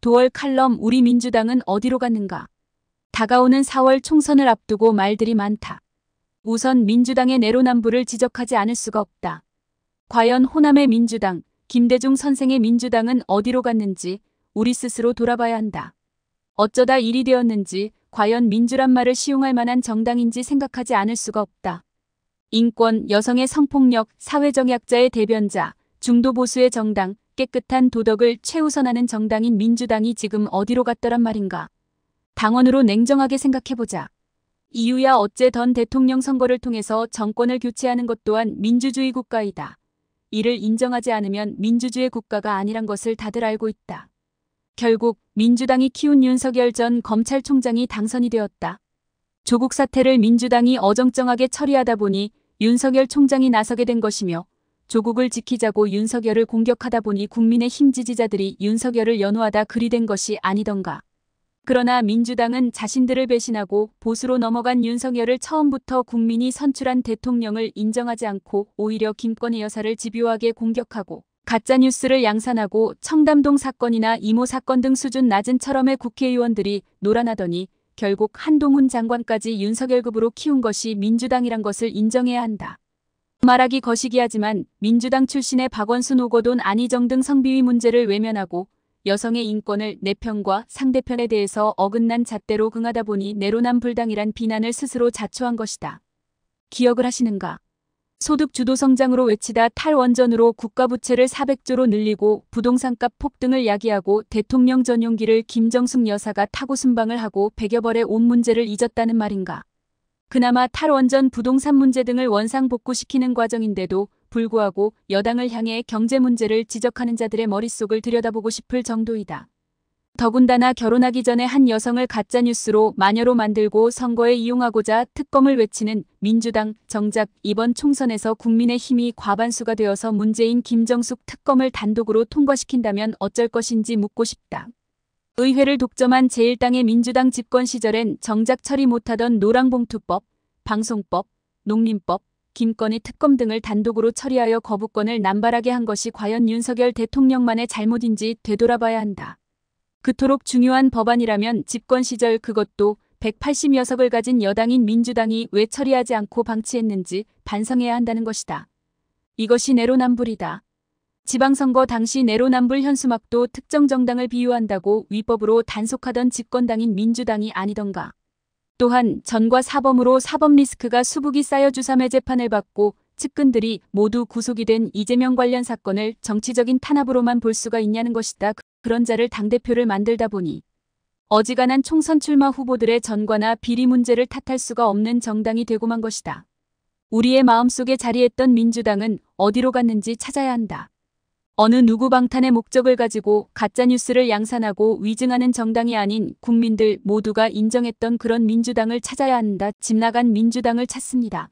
도월 칼럼 우리 민주당은 어디로 갔는가? 다가오는 4월 총선을 앞두고 말들이 많다. 우선 민주당의 내로남불을 지적하지 않을 수가 없다. 과연 호남의 민주당, 김대중 선생의 민주당은 어디로 갔는지 우리 스스로 돌아봐야 한다. 어쩌다 일이 되었는지 과연 민주란 말을 시용할 만한 정당인지 생각하지 않을 수가 없다. 인권, 여성의 성폭력, 사회정약자의 대변자, 중도보수의 정당, 깨끗한 도덕을 최우선하는 정당인 민주당이 지금 어디로 갔더란 말인가. 당원으로 냉정하게 생각해보자. 이유야 어째 전 대통령 선거를 통해서 정권을 교체하는 것 또한 민주주의 국가이다. 이를 인정하지 않으면 민주주의 국가가 아니란 것을 다들 알고 있다. 결국 민주당이 키운 윤석열 전 검찰총장이 당선이 되었다. 조국 사태를 민주당이 어정쩡하게 처리하다 보니 윤석열 총장이 나서게 된 것이며 조국을 지키자고 윤석열을 공격하다 보니 국민의힘 지지자들이 윤석열을 연호하다 그리 된 것이 아니던가. 그러나 민주당은 자신들을 배신하고 보수로 넘어간 윤석열을 처음부터 국민이 선출한 대통령을 인정하지 않고 오히려 김건희 여사를 집요하게 공격하고 가짜뉴스를 양산하고 청담동 사건이나 이모 사건 등 수준 낮은 철험의 국회의원들이 놀아나더니 결국 한동훈 장관까지 윤석열급으로 키운 것이 민주당이란 것을 인정해야 한다. 말하기 거시기하지만 민주당 출신의 박원순 오거돈 안희정 등 성비위 문제를 외면하고 여성의 인권을 내 편과 상대편에 대해서 어긋난 잣대로 응하다 보니 내로남불당이란 비난을 스스로 자초한 것이다. 기억을 하시는가? 소득 주도 성장으로 외치다 탈원전으로 국가부채를 400조로 늘리고 부동산값 폭등을 야기하고 대통령 전용기를 김정숙 여사가 타고 순방을 하고 100여 벌의 옷 문제를 잊었다는 말인가? 그나마 탈원전 부동산 문제 등을 원상복구시키는 과정인데도 불구하고 여당을 향해 경제 문제를 지적하는 자들의 머릿속을 들여다보고 싶을 정도이다. 더군다나 결혼하기 전에 한 여성을 가짜뉴스로 마녀로 만들고 선거에 이용하고자 특검을 외치는 민주당 정작 이번 총선에서 국민의힘이 과반수가 되어서 문재인 김정숙 특검을 단독으로 통과시킨다면 어쩔 것인지 묻고 싶다. 의회를 독점한 제1당의 민주당 집권 시절엔 정작 처리 못하던 노랑봉투법, 방송법, 농림법, 김건희 특검 등을 단독으로 처리하여 거부권을 남발하게 한 것이 과연 윤석열 대통령만의 잘못인지 되돌아봐야 한다. 그토록 중요한 법안이라면 집권 시절 그것도 180여석을 가진 여당인 민주당이 왜 처리하지 않고 방치했는지 반성해야 한다는 것이다. 이것이 내로남불이다. 지방선거 당시 내로남불 현수막도 특정 정당을 비유한다고 위법으로 단속하던 집권당인 민주당이 아니던가. 또한 전과 사범으로 사법 리스크가 수북이 쌓여 주삼회 재판을 받고 측근들이 모두 구속이 된 이재명 관련 사건을 정치적인 탄압으로만 볼 수가 있냐는 것이다. 그런 자를 당대표를 만들다 보니 어지간한 총선 출마 후보들의 전과나 비리 문제를 탓할 수가 없는 정당이 되고만 것이다. 우리의 마음속에 자리했던 민주당은 어디로 갔는지 찾아야 한다. 어느 누구 방탄의 목적을 가지고 가짜뉴스를 양산하고 위증하는 정당이 아닌 국민들 모두가 인정했던 그런 민주당을 찾아야 한다. 집 나간 민주당을 찾습니다.